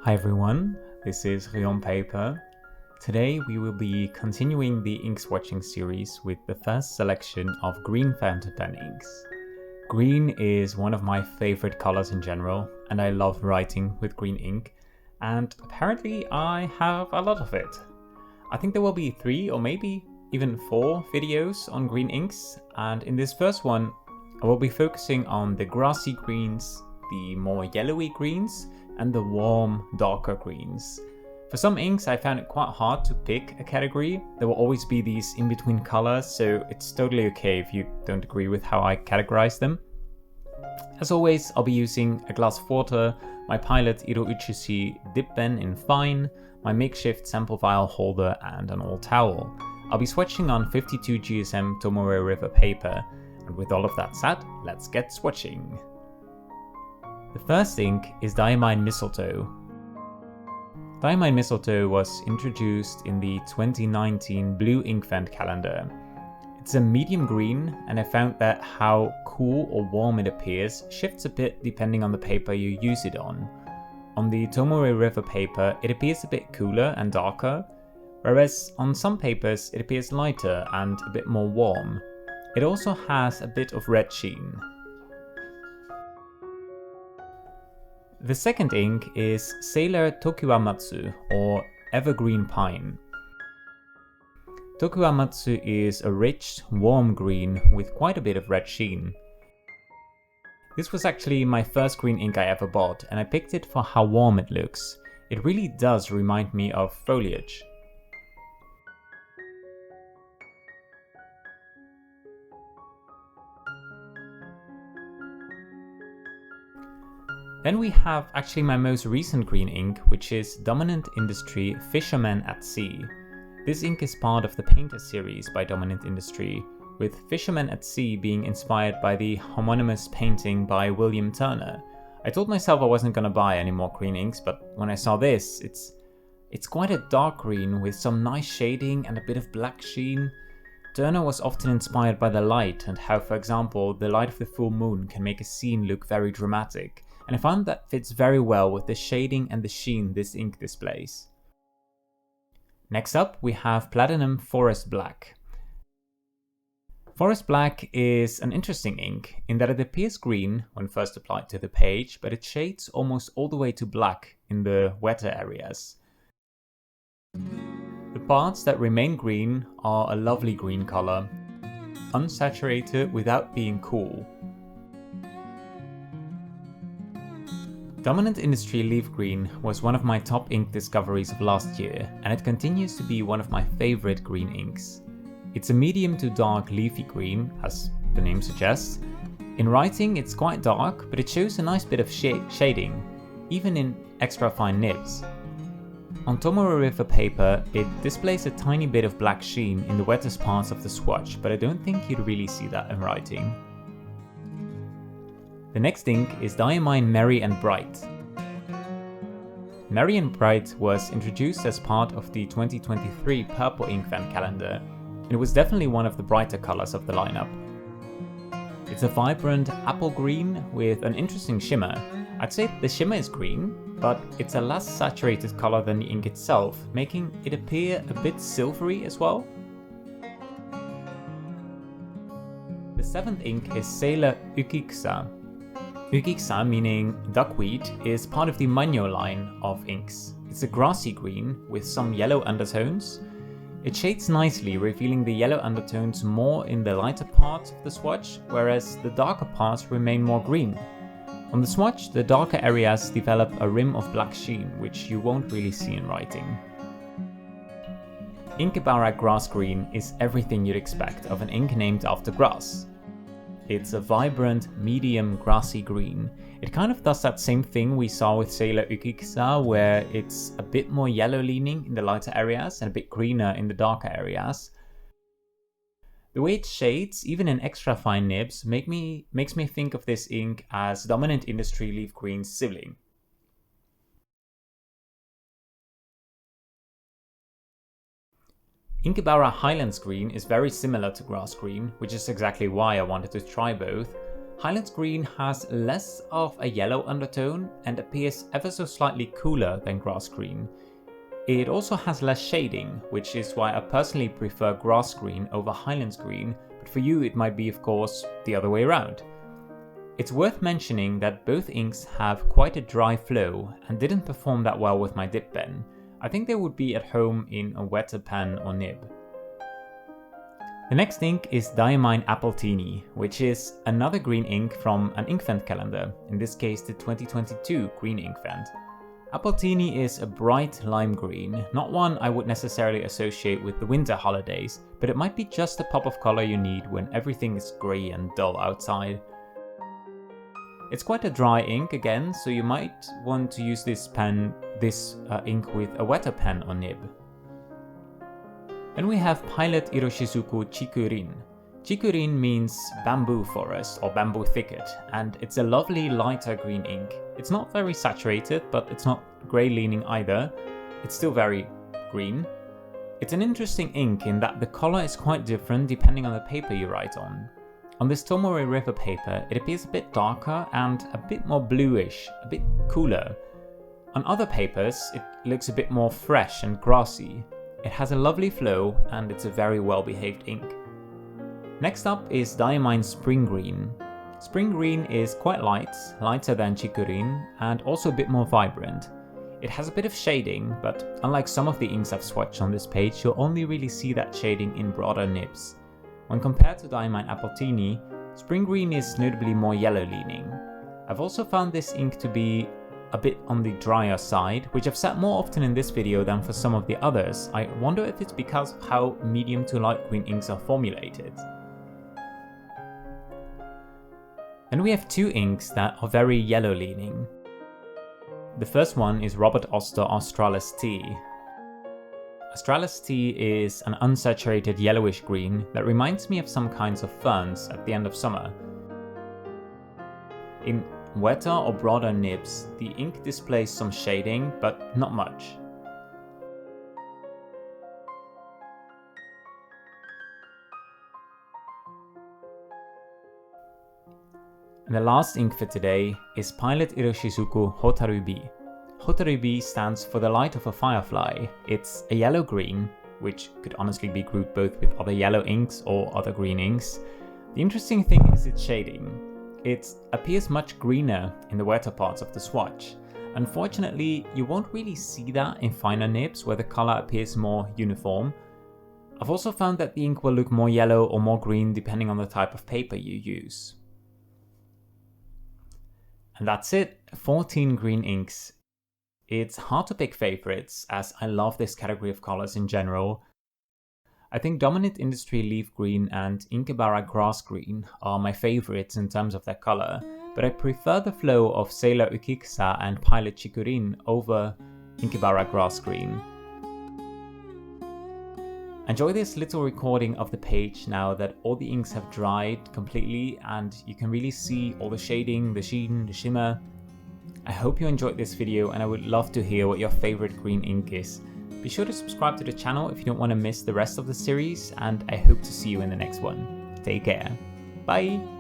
Hi everyone, this is Rion Paper. Today we will be continuing the ink swatching series with the first selection of green fountain pen inks. Green is one of my favorite colors in general, and I love writing with green ink, and apparently I have a lot of it. I think there will be 3 or maybe even 4 videos on green inks, and in this first one I will be focusing on the grassy greens, the more yellowy greens, and the warm, darker greens. For some inks I found it quite hard to pick a category. There will always be these in-between colors, so it's totally okay if you don't agree with how I categorize them. As always, I'll be using a glass of water, my Pilot Iroshizuku dip pen in fine, my makeshift sample vial holder, and an old towel. I'll be swatching on 52 GSM Tomoe River paper, and with all of that said, let's get swatching. The first ink is Diamine Mistletoe. Diamine Mistletoe was introduced in the 2019 Blue Inkvent calendar. It's a medium green, and I found that how cool or warm it appears shifts a bit depending on the paper you use it on. On the Tomoe River paper it appears a bit cooler and darker, whereas on some papers it appears lighter and a bit more warm. It also has a bit of red sheen. The second ink is Sailor Tokiwa-matsu, or Evergreen Pine. Tokiwa-matsu is a rich, warm green with quite a bit of red sheen. This was actually my first green ink I ever bought, and I picked it for how warm it looks. It really does remind me of foliage. Then we have actually my most recent green ink, which is Dominant Industry Fisherman at Sea. This ink is part of the Painter series by Dominant Industry, with Fisherman at Sea being inspired by the homonymous painting by William Turner. I told myself I wasn't gonna buy any more green inks, but when I saw this, it's quite a dark green with some nice shading and a bit of black sheen. Turner was often inspired by the light and how, for example, the light of the full moon can make a scene look very dramatic. And I found that fits very well with the shading and the sheen this ink displays. Next up we have Platinum Forest Black. Forest Black is an interesting ink in that it appears green when first applied to the page, but it shades almost all the way to black in the wetter areas. The parts that remain green are a lovely green color, unsaturated without being cool. Dominant Industry Leaf Green was one of my top ink discoveries of last year, and it continues to be one of my favorite green inks. It's a medium to dark leafy green, as the name suggests. In writing it's quite dark, but it shows a nice bit of shading, even in extra fine nibs. On Tomoe River paper it displays a tiny bit of black sheen in the wettest parts of the swatch, but I don't think you'd really see that in writing. The next ink is Diamine Merry and Bright. Merry and Bright was introduced as part of the 2023 Purple Inkvent calendar, and it was definitely one of the brighter colors of the lineup. It's a vibrant apple green with an interesting shimmer. I'd say the shimmer is green, but it's a less saturated color than the ink itself, making it appear a bit silvery as well. The 7th ink is Sailor Ukikusa. Ukikusa, meaning duckweed, is part of the Manyo line of inks. It's a grassy green with some yellow undertones. It shades nicely, revealing the yellow undertones more in the lighter parts of the swatch, whereas the darker parts remain more green. On the swatch, the darker areas develop a rim of black sheen, which you won't really see in writing. Inkebara Grass Green is everything you'd expect of an ink named after grass. It's a vibrant, medium, grassy green. It kind of does that same thing we saw with Sailor Ukikusa, where it's a bit more yellow leaning in the lighter areas and a bit greener in the darker areas. The way it shades, even in extra fine nibs, makes me think of this ink as Dominant Industry Leaf Green's sibling. Inkebara Highlands Green is very similar to Grass Green, which is exactly why I wanted to try both, Highlands green has less of a yellow undertone and appears ever so slightly cooler than grass green. It also has less shading, which is why I personally prefer grass green over Highlands green, but for you it might be of course the other way around. It's worth mentioning that both inks have quite a dry flow and didn't perform that well with my dip pen. I think they would be at home in a wetter pen or nib. The next ink is Diamine Appletini, which is another green ink from an Inkvent calendar, in this case the 2022 Green Inkvent. Appletini is a bright lime green, not one I would necessarily associate with the winter holidays, but it might be just the pop of color you need when everything is grey and dull outside. It's quite a dry ink again, so you might want to use this ink with a wetter pen or nib. Then we have Pilot Iroshizuku Chiku-rin. Chiku-rin means bamboo forest or bamboo thicket, and it's a lovely lighter green ink. It's not very saturated, but it's not grey leaning either. It's still very green. It's an interesting ink in that the color is quite different depending on the paper you write on. On this Tomori River paper, it appears a bit darker and a bit more bluish, a bit cooler. On other papers, it looks a bit more fresh and grassy. It has a lovely flow and it's a very well behaved ink. Next up is Diamine Spring Green. Spring Green is quite light, lighter than Chiku-rin, and also a bit more vibrant. It has a bit of shading, but unlike some of the inks I've swatched on this page, you'll only really see that shading in broader nibs. When compared to Diamine Appletini, Spring Green is notably more yellow leaning. I've also found this ink to be a bit on the drier side, which I've said more often in this video than for some of the others. I wonder if it's because of how medium to light green inks are formulated. Then we have two inks that are very yellow leaning. The first one is Robert Oster Australis Tea. Australis Tea is an unsaturated yellowish green that reminds me of some kinds of ferns at the end of summer. In wetter or broader nibs, the ink displays some shading, but not much. And the last ink for today is Pilot Iroshizuku Hotaru-bi. Hotaru-bi stands for the light of a firefly. It's a yellow-green, which could honestly be grouped both with other yellow inks or other green inks. The interesting thing is its shading. It appears much greener in the wetter parts of the swatch. Unfortunately, you won't really see that in finer nibs where the color appears more uniform. I've also found that the ink will look more yellow or more green depending on the type of paper you use. And that's it, 14 green inks. It's hard to pick favorites as I love this category of colors in general. I think Dominant Industry Leaf Green and Inkebara Grass Green are my favorites in terms of their color, but I prefer the flow of Sailor Ukikusa and Pilot Chiku-rin over Inkebara Grass Green. Enjoy this little recording of the page now that all the inks have dried completely and you can really see all the shading, the sheen, the shimmer. I hope you enjoyed this video and I would love to hear what your favorite green ink is. Be sure to subscribe to the channel if you don't want to miss the rest of the series, and I hope to see you in the next one. Take care. Bye!